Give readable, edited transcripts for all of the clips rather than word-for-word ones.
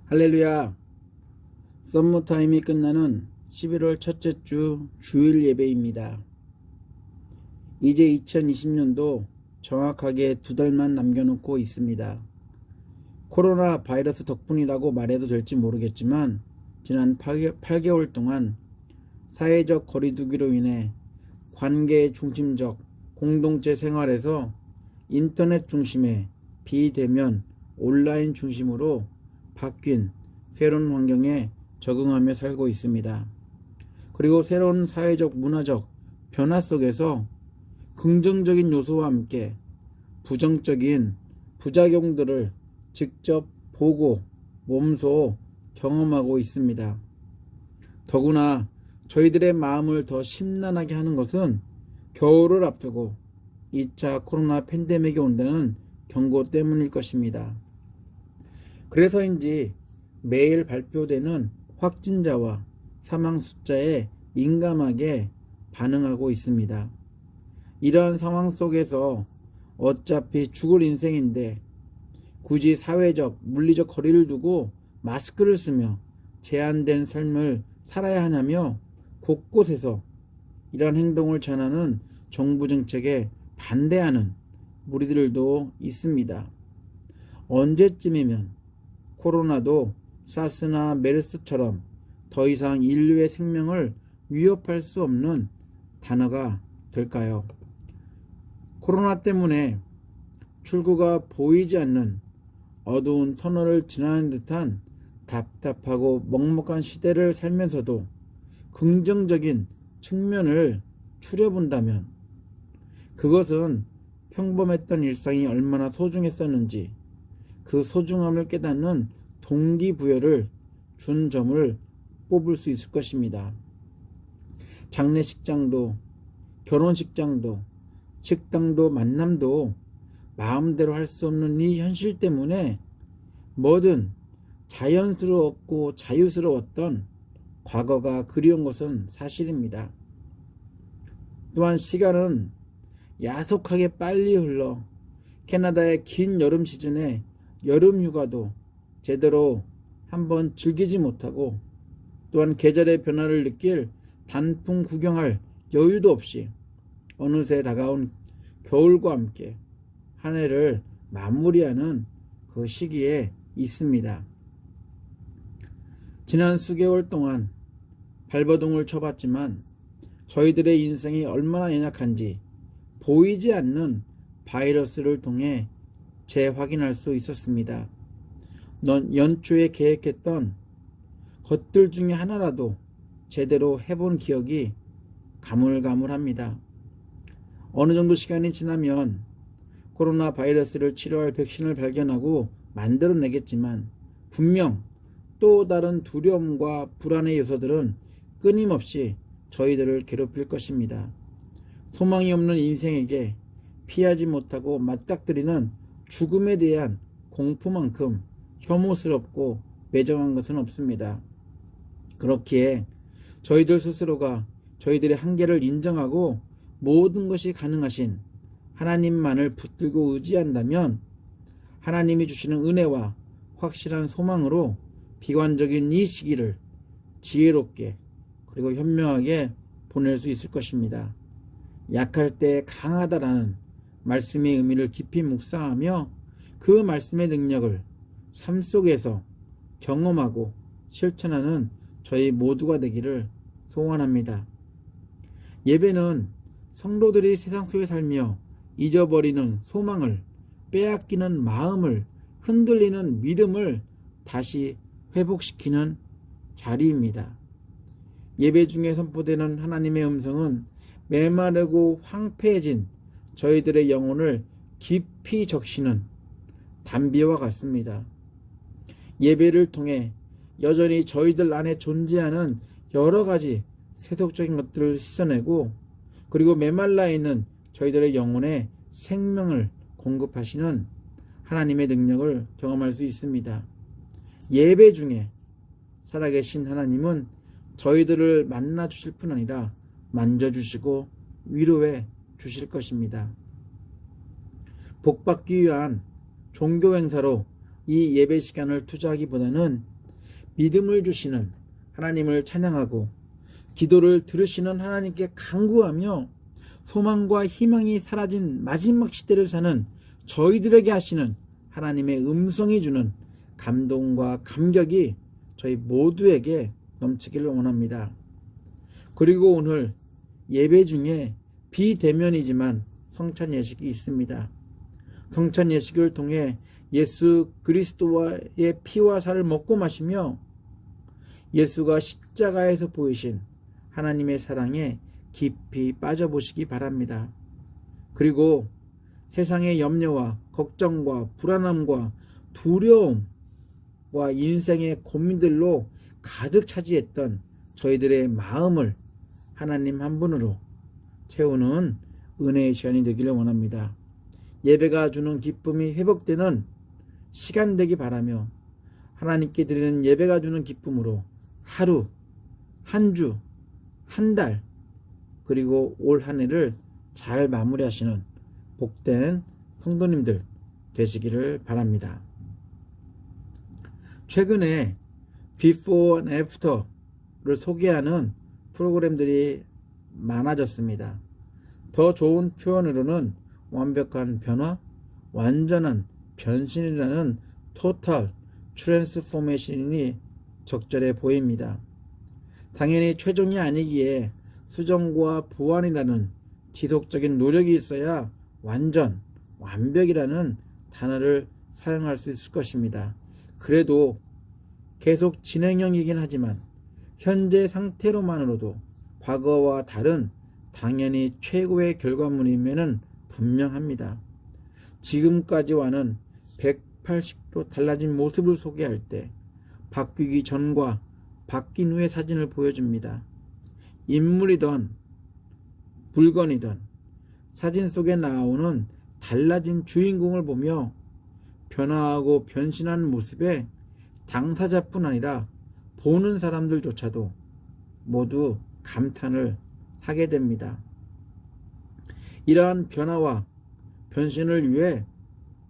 할렐루야. 썸머타임이 끝나는 11월 첫째 주 주일 예배입니다. 이제 2020년도 정확하게 2달만 남겨놓고 있습니다. 코로나 바이러스 덕분이라고 말해도 될지 모르겠지만 지난 8개월 동안 사회적 거리두기로 인해 관계 중심적 공동체 생활에서 인터넷 중심의 비대면 온라인 중심으로 바뀐 새로운 환경에 적응하며 살고 있습니다. 그리고 새로운 사회적 문화적 변화 속에서 긍정적인 요소와 함께 부정적인 부작용들을 직접 보고 몸소 경험하고 있습니다. 더구나 저희들의 마음을 더 심란하게 하는 것은 겨울을 앞두고 2차 코로나 팬데믹이 온다는 경고 때문일 것입니다. 그래서인지 매일 발표되는 확진자와 사망 숫자에 민감하게 반응하고 있습니다. 이러한 상황 속에서 어차피 죽을 인생인데 굳이 사회적, 물리적 거리를 두고 마스크를 쓰며 제한된 삶을 살아야 하냐며 곳곳에서 이러한 행동을 전하는 정부 정책에 반대하는 무리들도 있습니다. 언제쯤이면 코로나도 사스나 메르스처럼 더 이상 인류의 생명을 위협할 수 없는 단어가 될까요? 코로나 때문에 출구가 보이지 않는 어두운 터널을 지나는 듯한 답답하고 먹먹한 시대를 살면서도 긍정적인 측면을 추려본다면 그것은 평범했던 일상이 얼마나 소중했었는지 그 소중함을 깨닫는 동기부여를 준 점을 뽑을 수 있을 것입니다. 장례식장도 결혼식장도 식당도 만남도 마음대로 할 수 없는 이 현실 때문에 뭐든 자연스러웠고 자유스러웠던 과거가 그리운 것은 사실입니다. 또한 시간은 야속하게 빨리 흘러 캐나다의 긴 여름 시즌에 여름 휴가도 제대로 한번 즐기지 못하고 또한 계절의 변화를 느낄 단풍 구경할 여유도 없이 어느새 다가온 겨울과 함께 한 해를 마무리하는 그 시기에 있습니다. 지난 수개월 동안 발버둥을 쳐봤지만 저희들의 인생이 얼마나 연약한지 보이지 않는 바이러스를 통해 재확인할 수 있었습니다. 연초에 계획했던 것들 중에 하나라도 제대로 해본 기억이 가물가물합니다. 어느 정도 시간이 지나면 코로나 바이러스를 치료할 백신을 발견하고 만들어내겠지만 분명 또 다른 두려움과 불안의 요소들은 끊임없이 저희들을 괴롭힐 것입니다. 소망이 없는 인생에게 피하지 못하고 맞닥뜨리는 죽음에 대한 공포만큼 혐오스럽고 매정한 것은 없습니다. 그렇기에 저희들 스스로가 저희들의 한계를 인정하고 모든 것이 가능하신 하나님만을 붙들고 의지한다면 하나님이 주시는 은혜와 확실한 소망으로 비관적인 이 시기를 지혜롭게 그리고 현명하게 보낼 수 있을 것입니다. 약할 때 강하다라는 말씀의 의미를 깊이 묵상하며 그 말씀의 능력을 삶 속에서 경험하고 실천하는 저희 모두가 되기를 소원합니다. 예배는 성도들이 세상 속에 살며 잊어버리는 소망을, 빼앗기는 마음을, 흔들리는 믿음을 다시 회복시키는 자리입니다. 예배 중에 선포되는 하나님의 음성은 메마르고 황폐해진 저희들의 영혼을 깊이 적시는 담비와 같습니다. 예배를 통해 여전히 저희들 안에 존재하는 여러 가지 세속적인 것들을 씻어내고 그리고 메말라 있는 저희들의 영혼에 생명을 공급하시는 하나님의 능력을 경험할 수 있습니다. 예배 중에 살아계신 하나님은 저희들을 만나 주실 뿐 아니라 만져주시고 위로해 주실 것입니다. 복받기 위한 종교 행사로 이 예배 시간을 투자하기보다는 믿음을 주시는 하나님을 찬양하고 기도를 들으시는 하나님께 간구하며 소망과 희망이 사라진 마지막 시대를 사는 저희들에게 하시는 하나님의 음성이 주는 감동과 감격이 저희 모두에게 넘치기를 원합니다. 그리고 오늘 예배 중에 비대면이지만 성찬 예식이 있습니다. 성찬 예식을 통해 예수 그리스도의 피와 살을 먹고 마시며 예수가 십자가에서 보이신 하나님의 사랑에 깊이 빠져보시기 바랍니다. 그리고 세상의 염려와 걱정과 불안함과 두려움과 인생의 고민들로 가득 차지했던 저희들의 마음을 하나님 한 분으로 채우는 은혜의 시간이 되기를 원합니다. 예배가 주는 기쁨이 회복되는 시간 되기 바라며 하나님께 드리는 예배가 주는 기쁨으로 하루, 한 주, 한 달, 그리고 올 한 해를 잘 마무리하시는 복된 성도님들 되시기를 바랍니다. 최근에 Before and After를 소개하는 프로그램들이 많아졌습니다. 더 좋은 표현으로는 완벽한 변화, 완전한 변신이라는 토탈 트랜스포메이션이 적절해 보입니다. 당연히 최종이 아니기에 수정과 보완이라는 지속적인 노력이 있어야 완전, 완벽이라는 단어를 사용할 수 있을 것입니다. 그래도 계속 진행형이긴 하지만 현재 상태로만으로도 과거와 다른 당연히 최고의 결과물임에는 분명합니다. 지금까지와는 180도 달라진 모습을 소개할 때 바뀌기 전과 바뀐 후의 사진을 보여줍니다. 인물이든 물건이든 사진 속에 나오는 달라진 주인공을 보며 변화하고 변신하는 모습에 당사자뿐 아니라 보는 사람들조차도 모두 감탄을 하게 됩니다. 이러한 변화와 변신을 위해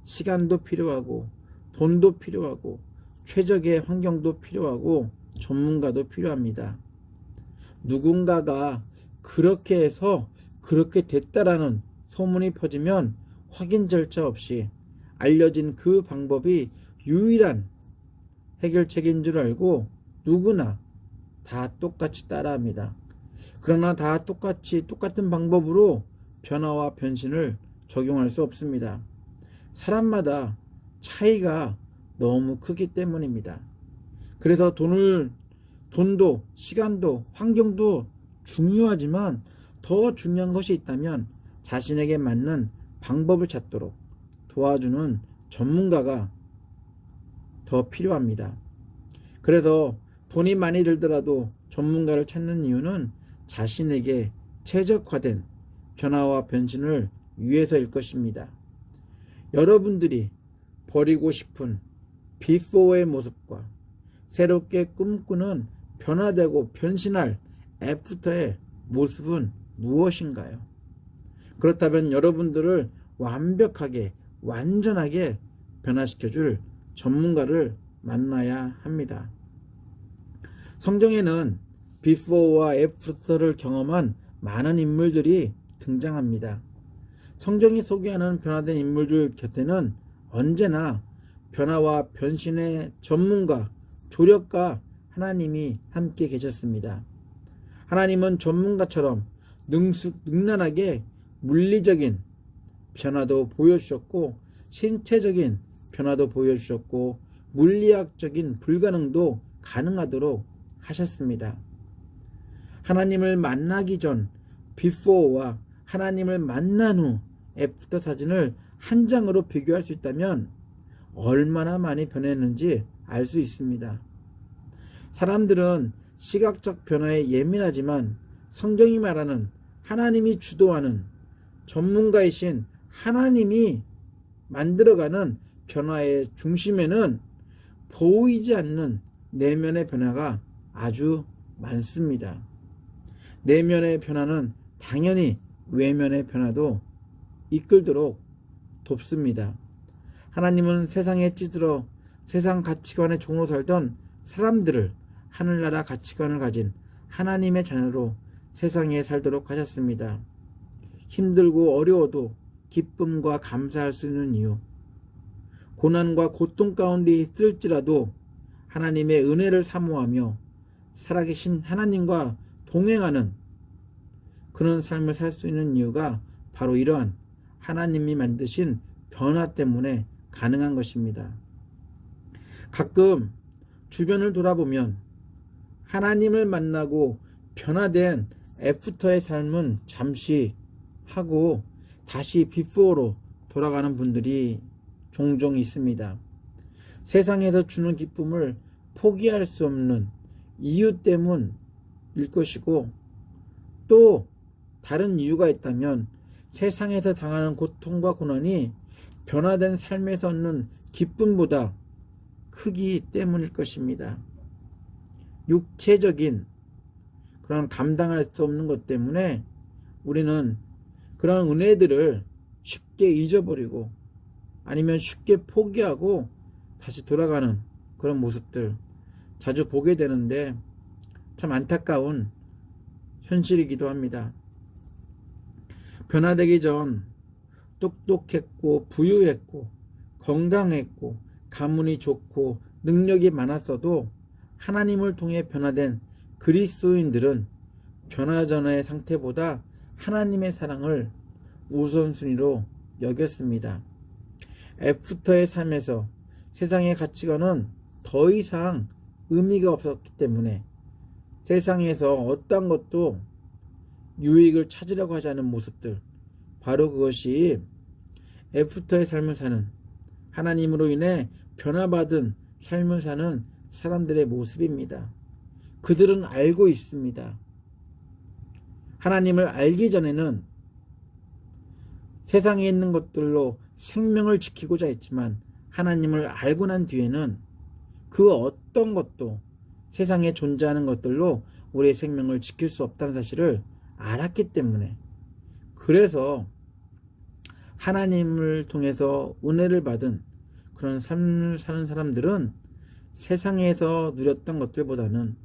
시간도 필요하고 돈도 필요하고 최적의 환경도 필요하고 전문가도 필요합니다. 누군가가 그렇게 해서 그렇게 됐다라는 소문이 퍼지면 확인 절차 없이 알려진 그 방법이 유일한 해결책인 줄 알고 누구나 다 똑같이 따라합니다. 그러나 다 똑같은 방법으로 변화와 변신을 적용할 수 없습니다. 사람마다 차이가 너무 크기 때문입니다. 그래서 돈도 시간도 환경도 중요하지만 더 중요한 것이 있다면 자신에게 맞는 방법을 찾도록 도와주는 전문가가 더 필요합니다. 그래서 돈이 많이 들더라도 전문가를 찾는 이유는 자신에게 최적화된 변화와 변신을 위해서일 것입니다. 여러분들이 버리고 싶은 비포의 모습과 새롭게 꿈꾸는 변화되고 변신할 애프터의 모습은 무엇인가요? 그렇다면 여러분들을 완벽하게 완전하게 변화시켜줄 전문가를 만나야 합니다. 성경에는 비포와 애프터를 경험한 많은 인물들이 등장합니다. 성경이 소개하는 변화된 인물들 곁에는 언제나 변화와 변신의 전문가, 조력가 하나님이 함께 계셨습니다. 하나님은 전문가처럼 능란하게 물리적인 변화도 보여주셨고 신체적인 변화도 보여주셨고 물리학적인 불가능도 가능하도록 하셨습니다. 하나님을 만나기 전 비포와 하나님을 만난 후 애프터 사진을 한 장으로 비교할 수 있다면 얼마나 많이 변했는지 알 수 있습니다. 사람들은 시각적 변화에 예민하지만 성경이 말하는 하나님이 주도하는 전문가이신 하나님이 만들어가는 변화의 중심에는 보이지 않는 내면의 변화가 아주 많습니다. 내면의 변화는 당연히 외면의 변화도 이끌도록 돕습니다. 하나님은 세상에 찌들어 세상 가치관의 종으로 살던 사람들을 하늘나라 가치관을 가진 하나님의 자녀로 세상에 살도록 하셨습니다. 힘들고 어려워도 기쁨과 감사할 수 있는 이유, 고난과 고통 가운데 있을지라도 하나님의 은혜를 사모하며 살아계신 하나님과 동행하는 그런 삶을 살 수 있는 이유가 바로 이러한 하나님이 만드신 변화 때문에 가능한 것입니다. 가끔 주변을 돌아보면 하나님을 만나고 변화된 애프터의 삶은 잠시 하고 다시 비포로 돌아가는 분들이 종종 있습니다. 세상에서 주는 기쁨을 포기할 수 없는 이유 때문일 것이고, 또 다른 이유가 있다면 세상에서 당하는 고통과 고난이 변화된 삶에서 얻는 기쁨보다 크기 때문일 것입니다. 육체적인 그런 감당할 수 없는 것 때문에 우리는 그런 은혜들을 쉽게 잊어버리고 아니면 쉽게 포기하고 다시 돌아가는 그런 모습들 자주 보게 되는데 참 안타까운 현실이기도 합니다. 변화되기 전 똑똑했고 부유했고 건강했고 가문이 좋고 능력이 많았어도 하나님을 통해 변화된 그리스도인들은 변화 전의 상태보다 하나님의 사랑을 우선순위로 여겼습니다. 애프터의 삶에서 세상의 가치관은 더 이상 의미가 없었기 때문에 세상에서 어떤 것도 유익을 찾으려고 하지 않은 모습들, 바로 그것이 애프터의 삶을 사는, 하나님으로 인해 변화받은 삶을 사는 사람들의 모습입니다. 그들은 알고 있습니다. 하나님을 알기 전에는 세상에 있는 것들로 생명을 지키고자 했지만 하나님을 알고 난 뒤에는 그 어떤 것도 세상에 존재하는 것들로 우리의 생명을 지킬 수 없다는 사실을 알았기 때문에, 그래서 하나님을 통해서 은혜를 받은 그런 삶을 사는 사람들은 세상에서 누렸던 것들보다는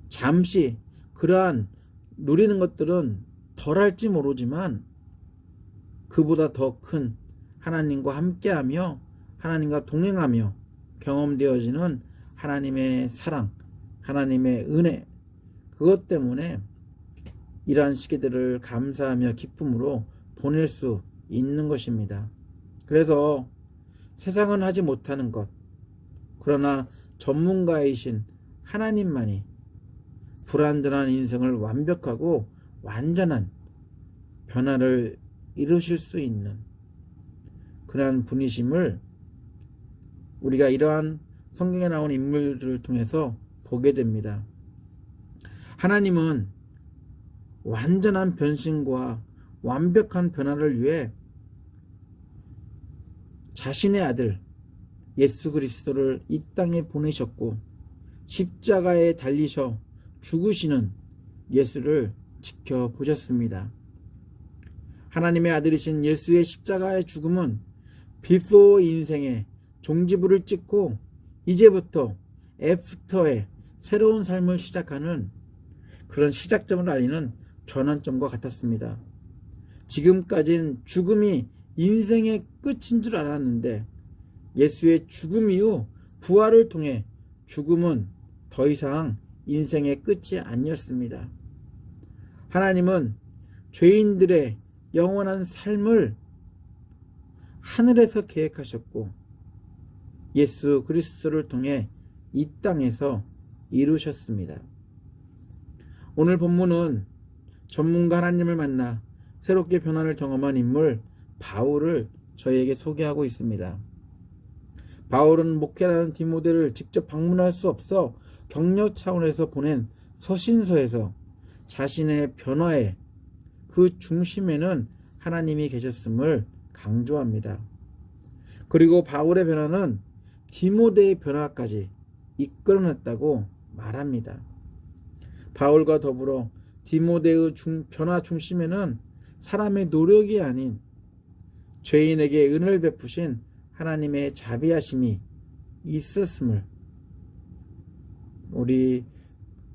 잠시 그러한 누리는 것들은 덜할지 모르지만 그보다 더 큰 하나님과 함께하며 하나님과 동행하며 경험되어지는 하나님의 사랑, 하나님의 은혜, 그것 때문에 이러한 시기들을 감사하며 기쁨으로 보낼 수 있는 것입니다. 그래서 세상은 하지 못하는 것, 그러나 전문가이신 하나님만이 불완전한 인생을 완벽하고 완전한 변화를 이루실 수 있는 그러한 분이심을 우리가 이러한 성경에 나온 인물들을 통해서 보게 됩니다. 하나님은 완전한 변신과 완벽한 변화를 위해 자신의 아들 예수 그리스도를 이 땅에 보내셨고 십자가에 달리셔 죽으시는 예수를 지켜보셨습니다. 하나님의 아들이신 예수의 십자가의 죽음은 비포 인생의 종지부를 찍고 이제부터 애프터의 새로운 삶을 시작하는 그런 시작점을 알리는 전환점과 같았습니다. 지금까지는 죽음이 인생의 끝인 줄 알았는데 예수의 죽음 이후 부활을 통해 죽음은 더 이상 인생의 끝이 아니었습니다. 하나님은 죄인들의 영원한 삶을 하늘에서 계획하셨고 예수 그리스도를 통해 이 땅에서 이루셨습니다. 오늘 본문은 전문가 하나님을 만나 새롭게 변화를 경험한 인물 바울을 저희에게 소개하고 있습니다. 바울은 목회라는 디모데를 직접 방문할 수 없어 격려 차원에서 보낸 서신서에서 자신의 변화의 그 중심에는 하나님이 계셨음을 강조합니다. 그리고 바울의 변화는 디모데의 변화까지 이끌어냈다고 말합니다. 바울과 더불어 디모데의 변화 중심에는 사람의 노력이 아닌 죄인에게 은혜를 베푸신 하나님의 자비하심이 있었음을 우리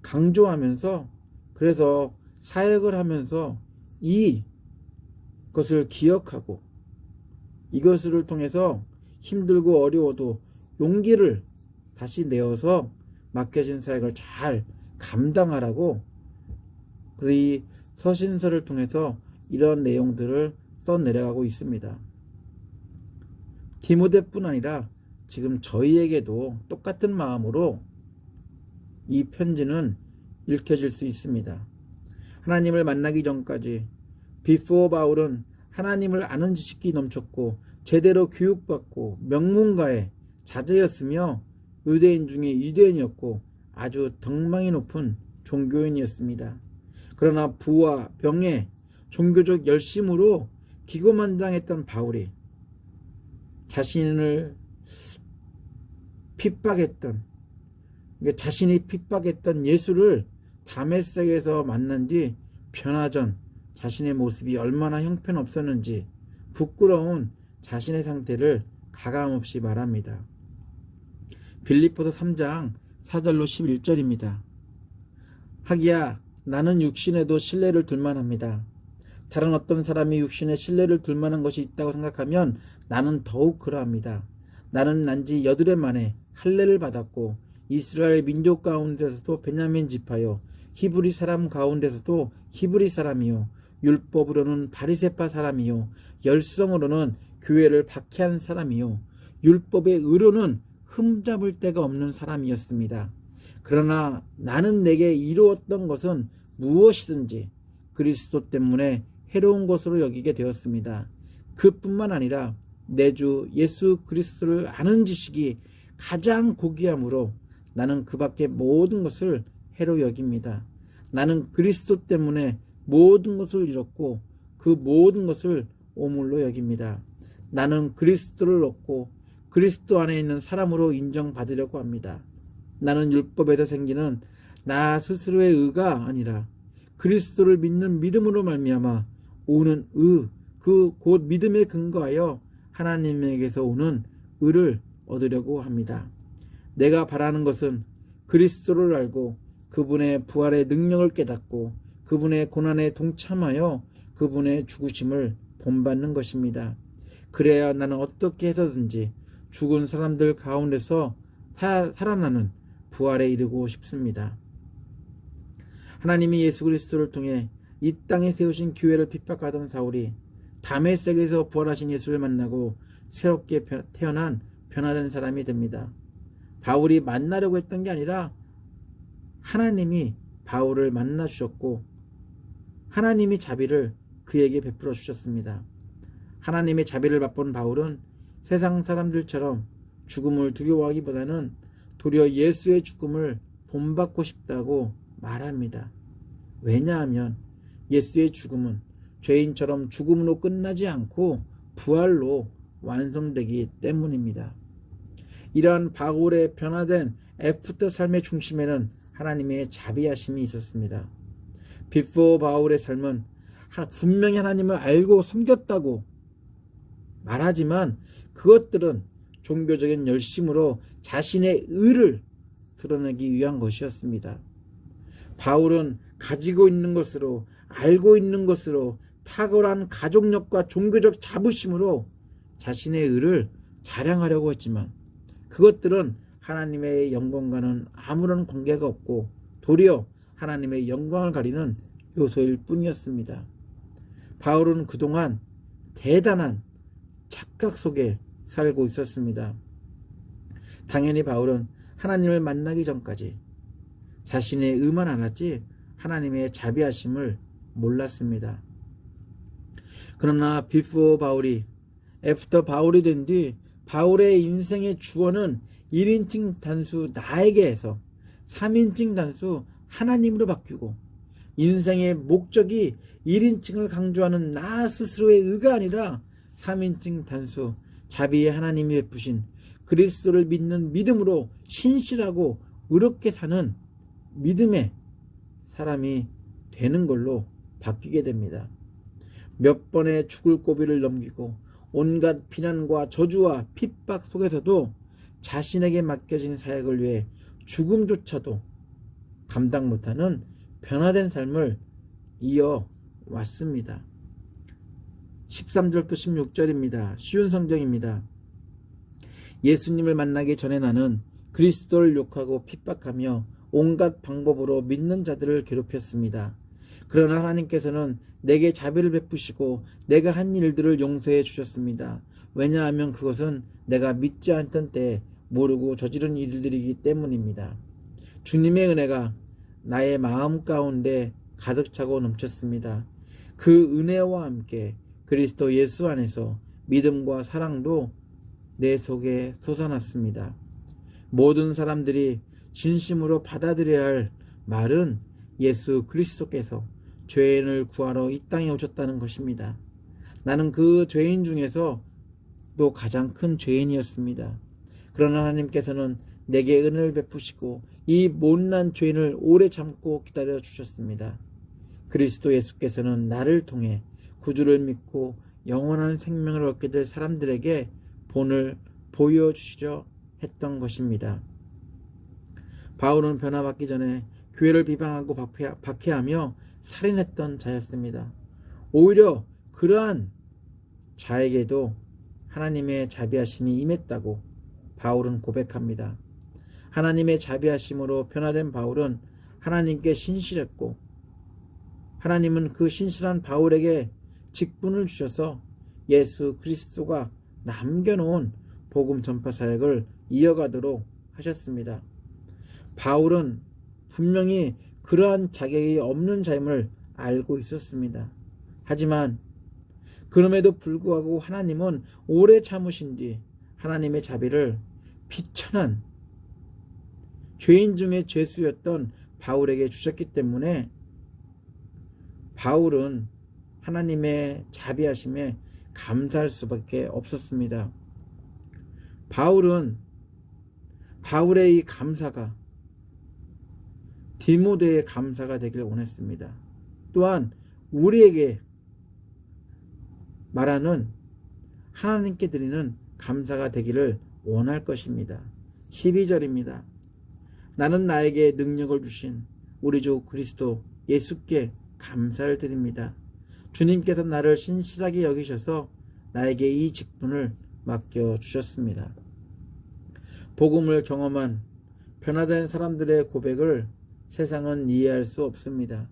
강조하면서, 그래서 사역을 하면서 이것을 기억하고 이것을 통해서 힘들고 어려워도 용기를 다시 내어서 맡겨진 사역을 잘 감당하라고 이 서신서를 통해서 이런 내용들을 써내려가고 있습니다. 디모데뿐 아니라 지금 저희에게도 똑같은 마음으로 이 편지는 읽혀질 수 있습니다. 하나님을 만나기 전까지 비포 바울은 하나님을 아는 지식이 넘쳤고 제대로 교육받고 명문가의 자제였으며 유대인 중에 유대인이었고 아주 덕망이 높은 종교인이었습니다. 그러나 부와 병에 종교적 열심으로 기고만장했던 바울이 자신이 핍박했던 예수를 다메섹에서 만난 뒤 변화전 자신의 모습이 얼마나 형편없었는지 부끄러운 자신의 상태를 가감없이 말합니다. 빌립보서 3장 4절로 11절입니다. 하기야 나는 육신에도 신뢰를 둘만합니다. 다른 어떤 사람이 육신에 신뢰를 둘만한 것이 있다고 생각하면 나는 더욱 그러합니다. 나는 난지 8해 만에 할례를 받았고 이스라엘 민족 가운데서도 베냐민 지파요 히브리 사람 가운데서도 히브리 사람이요 율법으로는 바리새파 사람이요 열성으로는 교회를 박해한 사람이요 율법의 의로는 흠잡을 데가 없는 사람이었습니다. 그러나 나는 내게 이루었던 것은 무엇이든지 그리스도 때문에 해로운 것으로 여기게 되었습니다. 그뿐만 아니라 내 주 예수 그리스도를 아는 지식이 가장 고귀함으로 나는 그 밖에 모든 것을 해로 여깁니다. 나는 그리스도 때문에 모든 것을 잃었고 그 모든 것을 오물로 여깁니다. 나는 그리스도를 얻고 그리스도 안에 있는 사람으로 인정받으려고 합니다. 나는 율법에서 생기는 나 스스로의 의가 아니라 그리스도를 믿는 믿음으로 말미암아 오는 의, 그 곧 믿음에 근거하여 하나님에게서 오는 의를 얻으려고 합니다. 내가 바라는 것은 그리스도를 알고 그분의 부활의 능력을 깨닫고 그분의 고난에 동참하여 그분의 죽으심을 본받는 것입니다. 그래야 나는 어떻게 해서든지 죽은 사람들 가운데서 살아나는 부활에 이르고 싶습니다. 하나님이 예수 그리스도를 통해 이 땅에 세우신 교회를 핍박하던 사울이 다메섹에서 부활하신 예수를 만나고 새롭게 태어난 변화된 사람이 됩니다. 바울이 만나려고 했던 게 아니라 하나님이 바울을 만나 주셨고 하나님이 자비를 그에게 베풀어 주셨습니다. 하나님의 자비를 맛본 바울은 세상 사람들처럼 죽음을 두려워하기보다는 도리어 예수의 죽음을 본받고 싶다고 말합니다. 왜냐하면 예수의 죽음은 죄인처럼 죽음으로 끝나지 않고 부활로 완성되기 때문입니다. 이러한 바울의 변화된 애프터 삶의 중심에는 하나님의 자비하심이 있었습니다. 비포 바울의 삶은 분명히 하나님을 알고 섬겼다고 말하지만 그것들은 종교적인 열심으로 자신의 의를 드러내기 위한 것이었습니다. 바울은 가지고 있는 것으로 알고 있는 것으로 탁월한 가족력과 종교적 자부심으로 자신의 의를 자랑하려고 했지만 그것들은 하나님의 영광과는 아무런 관계가 없고 도리어 하나님의 영광을 가리는 요소일 뿐이었습니다. 바울은 그동안 대단한 착각 속에 살고 있었습니다. 당연히 바울은 하나님을 만나기 전까지 자신의 의만 알았지 하나님의 자비하심을 몰랐습니다. 그러나 비포 바울이 애프터 바울이 된 뒤 바울의 인생의 주어는 1인칭 단수 나에게에서 3인칭 단수 하나님으로 바뀌고 인생의 목적이 1인칭을 강조하는 나 스스로의 의가 아니라 3인칭 단수 자비의 하나님이 베푸신 그리스도를 믿는 믿음으로 신실하고 의롭게 사는 믿음의 사람이 되는 걸로 바뀌게 됩니다. 몇 번의 죽을 고비를 넘기고 온갖 비난과 저주와 핍박 속에서도 자신에게 맡겨진 사역을 위해 죽음조차도 감당 못하는 변화된 삶을 이어왔습니다. 13절부터 16절입니다. 쉬운 성경입니다. 예수님을 만나기 전에 나는 그리스도를 욕하고 핍박하며 온갖 방법으로 믿는 자들을 괴롭혔습니다. 그러나 하나님께서는 내게 자비를 베푸시고 내가 한 일들을 용서해 주셨습니다. 왜냐하면 그것은 내가 믿지 않던 때에 모르고 저지른 일들이기 때문입니다. 주님의 은혜가 나의 마음 가운데 가득 차고 넘쳤습니다. 그 은혜와 함께 그리스도 예수 안에서 믿음과 사랑도 내 속에 솟아났습니다. 모든 사람들이 진심으로 받아들여야 할 말은 예수 그리스도께서 죄인을 구하러 이 땅에 오셨다는 것입니다. 나는 그 죄인 중에서 또 가장 큰 죄인이었습니다. 그러나 하나님께서는 내게 은혜를 베푸시고 이 못난 죄인을 오래 참고 기다려 주셨습니다. 그리스도 예수께서는 나를 통해 구주를 믿고 영원한 생명을 얻게 될 사람들에게 본을 보여주시려 했던 것입니다. 바울은 변화받기 전에 교회를 비방하고 박해하며 살인했던 자였습니다. 오히려 그러한 자에게도 하나님의 자비하심이 임했다고 바울은 고백합니다. 하나님의 자비하심으로 변화된 바울은 하나님께 신실했고 하나님은 그 신실한 바울에게 직분을 주셔서 예수 그리스도가 남겨놓은 복음 전파 사역을 이어가도록 하셨습니다. 바울은 분명히 그러한 자격이 없는 자임을 알고 있었습니다. 하지만 그럼에도 불구하고 하나님은 오래 참으신 뒤 하나님의 자비를 비천한 죄인 중에 죄수였던 바울에게 주셨기 때문에 바울은 하나님의 자비하심에 감사할 수밖에 없었습니다. 바울의 이 감사가 디모데의 감사가 되길 원했습니다. 또한 우리에게 말하는 하나님께 드리는 감사가 되기를 원할 것입니다. 12절입니다. 나는 나에게 능력을 주신 우리 주 그리스도 예수께 감사를 드립니다. 주님께서 나를 신실하게 여기셔서 나에게 이 직분을 맡겨주셨습니다. 복음을 경험한 변화된 사람들의 고백을 세상은 이해할 수 없습니다.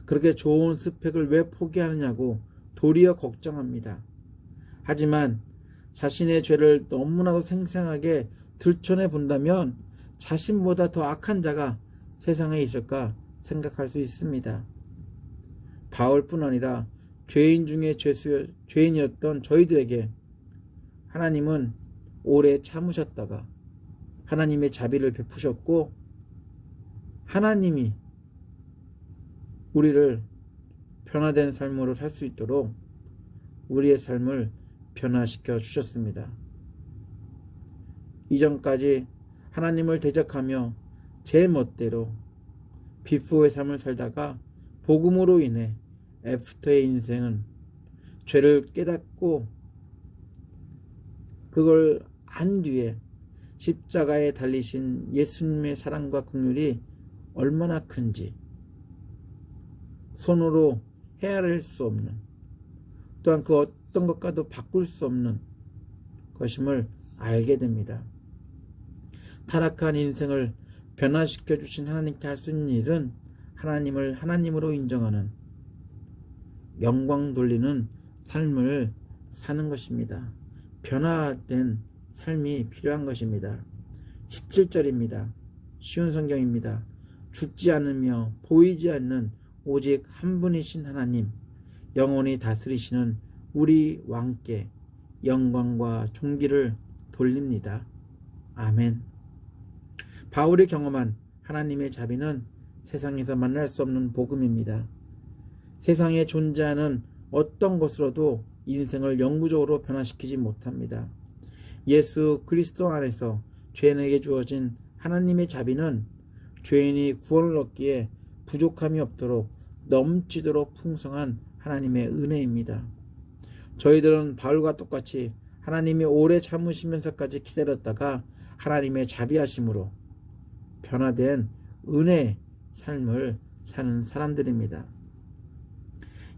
그렇게 좋은 스펙을 왜 포기하느냐고 도리어 걱정합니다. 하지만 자신의 죄를 너무나도 생생하게 들춰내 본다면 자신보다 더 악한 자가 세상에 있을까 생각할 수 있습니다. 바울뿐 아니라 죄인 중에 죄인이었던 저희들에게 하나님은 오래 참으셨다가 하나님의 자비를 베푸셨고 하나님이 우리를 변화된 삶으로 살 수 있도록 우리의 삶을 변화시켜 주셨습니다. 이전까지 하나님을 대적하며 제 멋대로 비포의 삶을 살다가 복음으로 인해 애프터의 인생은 죄를 깨닫고 그걸 안 뒤에 십자가에 달리신 예수님의 사랑과 긍휼이 얼마나 큰지 손으로 헤아릴 수 없는 또한 그 어떤 것과도 바꿀 수 없는 것임을 알게 됩니다. 타락한 인생을 변화시켜 주신 하나님께 할 수 있는 일은 하나님을 하나님으로 인정하는 영광 돌리는 삶을 사는 것입니다. 변화된 삶이 필요한 것입니다. 17절입니다. 쉬운 성경입니다. 죽지 않으며 보이지 않는 오직 한 분이신 하나님, 영원히 다스리시는 우리 왕께 영광과 존귀를 돌립니다. 아멘. 바울이 경험한 하나님의 자비는 세상에서 만날 수 없는 복음입니다. 세상에 존재하는 어떤 것으로도 인생을 영구적으로 변화시키지 못합니다. 예수 그리스도 안에서 죄인에게 주어진 하나님의 자비는 죄인이 구원을 얻기에 부족함이 없도록 넘치도록 풍성한 하나님의 은혜입니다. 저희들은 바울과 똑같이 하나님이 오래 참으시면서까지 기다렸다가 하나님의 자비하심으로 변화된 은혜의 삶을 사는 사람들입니다.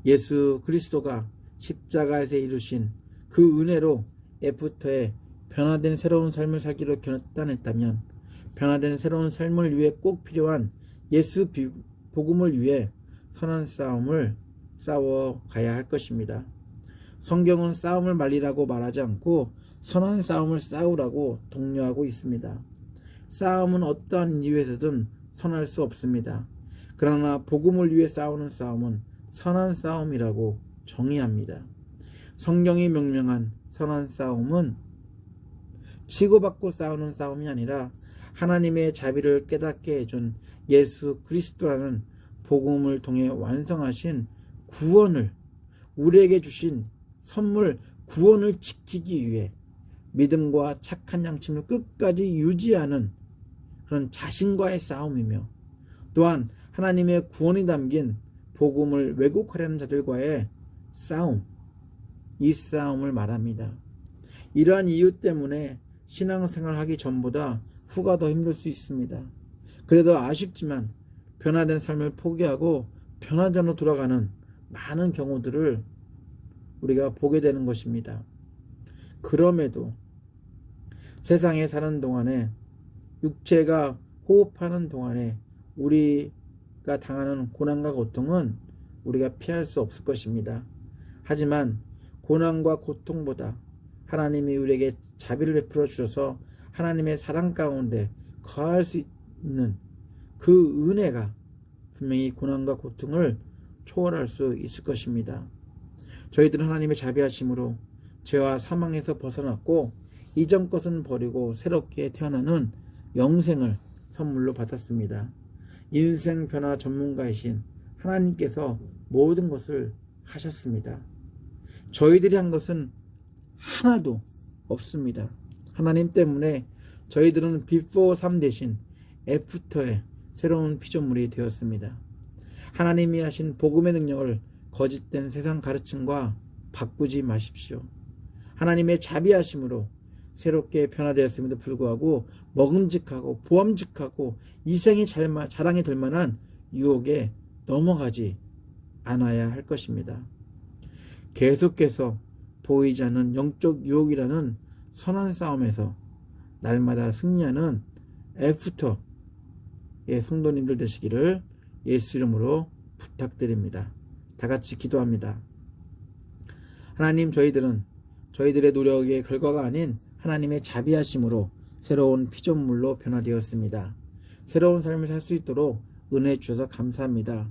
예수 그리스도가 십자가에서 이루신 그 은혜로 애프터에 변화된 새로운 삶을 살기로 결단했다면 변화된 새로운 삶을 위해 꼭 필요한 예수 복음을 위해 선한 싸움을 싸워가야 할 것입니다. 성경은 싸움을 말리라고 말하지 않고 선한 싸움을 싸우라고 독려하고 있습니다. 싸움은 어떠한 이유에서든 선할 수 없습니다. 그러나 복음을 위해 싸우는 싸움은 선한 싸움이라고 정의합니다. 성경이 명명한 선한 싸움은 치고받고 싸우는 싸움이 아니라 하나님의 자비를 깨닫게 해준 예수 그리스도라는 복음을 통해 완성하신 구원을 우리에게 주신 선물 구원을 지키기 위해 믿음과 착한 양심을 끝까지 유지하는 그런 자신과의 싸움이며 또한 하나님의 구원이 담긴 복음을 왜곡하려는 자들과의 싸움, 이 싸움을 말합니다. 이러한 이유 때문에 신앙생활 하기 전보다 후가 더 힘들 수 있습니다. 그래도 아쉽지만 변화된 삶을 포기하고 변화전으로 돌아가는 많은 경우들을 우리가 보게 되는 것입니다. 그럼에도 세상에 사는 동안에 육체가 호흡하는 동안에 우리가 당하는 고난과 고통은 우리가 피할 수 없을 것입니다. 하지만 고난과 고통보다 하나님이 우리에게 자비를 베풀어 주셔서 하나님의 사랑 가운데 거할 수 있는 그 은혜가 분명히 고난과 고통을 초월할 수 있을 것입니다. 저희들은 하나님의 자비하심으로 죄와 사망에서 벗어났고 이전 것은 버리고 새롭게 태어나는 영생을 선물로 받았습니다. 인생 변화 전문가이신 하나님께서 모든 것을 하셨습니다. 저희들이 한 것은 하나도 없습니다. 하나님 때문에 저희들은 비포 삶 대신 애프터의 새로운 피조물이 되었습니다. 하나님이 하신 복음의 능력을 거짓된 세상 가르침과 바꾸지 마십시오. 하나님의 자비하심으로 새롭게 변화되었음에도 불구하고 먹음직하고 보암직하고 이생이 자랑이 될 만한 유혹에 넘어가지 않아야 할 것입니다. 계속해서 보이지 않는 영적 유혹이라는 선한 싸움에서 날마다 승리하는 애프터의 성도님들 되시기를 예수 이름으로 부탁드립니다. 다 같이 기도합니다. 하나님, 저희들의 노력의 결과가 아닌 하나님의 자비하심으로 새로운 피조물로 변화되었습니다. 새로운 삶을 살 수 있도록 은혜 주셔서 감사합니다.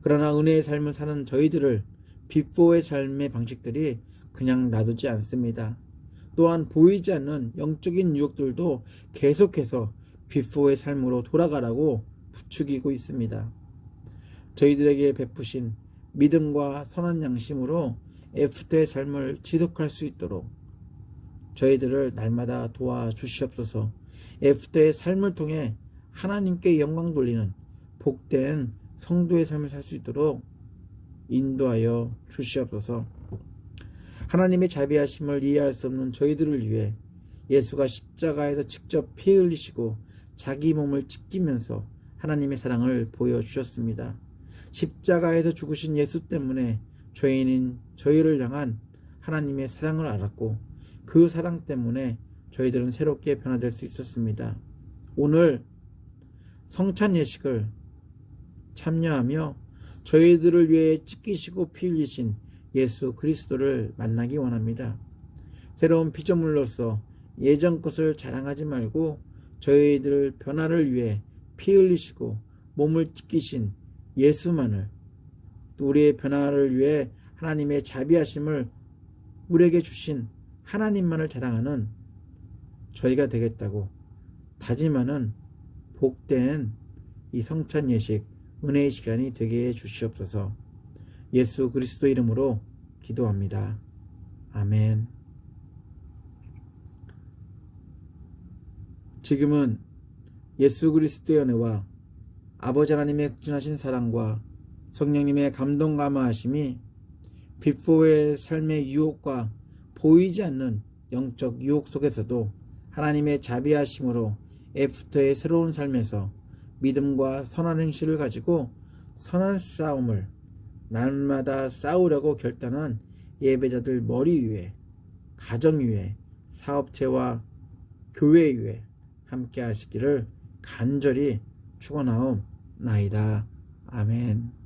그러나 은혜의 삶을 사는 저희들을 비포의 삶의 방식들이 그냥 놔두지 않습니다. 또한 보이지 않는 영적인 유혹들도 계속해서 비포의 삶으로 돌아가라고 부추기고 있습니다. 저희들에게 베푸신 믿음과 선한 양심으로 애프터의 삶을 지속할 수 있도록 저희들을 날마다 도와주시옵소서. 애프터의 삶을 통해 하나님께 영광 돌리는 복된 성도의 삶을 살 수 있도록 인도하여 주시옵소서. 하나님의 자비하심을 이해할 수 없는 저희들을 위해 예수가 십자가에서 직접 피 흘리시고 자기 몸을 찢기면서 하나님의 사랑을 보여주셨습니다. 십자가에서 죽으신 예수 때문에 죄인인 저희를 향한 하나님의 사랑을 알았고 그 사랑 때문에 저희들은 새롭게 변화될 수 있었습니다. 오늘 성찬 예식을 참여하며 저희들을 위해 찢기시고 피 흘리신 예수 그리스도를 만나기 원합니다. 새로운 피조물로서 예전 것을 자랑하지 말고 저희들 변화를 위해 피 흘리시고 몸을 찢기신 예수만을, 또 우리의 변화를 위해 하나님의 자비하심을 우리에게 주신 하나님만을 자랑하는 저희가 되겠다고 다짐하는 복된 이 성찬 예식 은혜의 시간이 되게 해 주시옵소서. 예수 그리스도 이름으로 기도합니다. 아멘. 지금은 예수 그리스도의 은혜와 아버지 하나님의 극진하신 사랑과 성령님의 감동 감화하심이 비포의 삶의 유혹과 보이지 않는 영적 유혹 속에서도 하나님의 자비하심으로 애프터의 새로운 삶에서 믿음과 선한 행실을 가지고 선한 싸움을 날마다 싸우려고 결단한 예배자들 머리 위에, 가정 위에, 사업체와 교회 위에 함께 하시기를 간절히 축원하옵나이다. 아멘.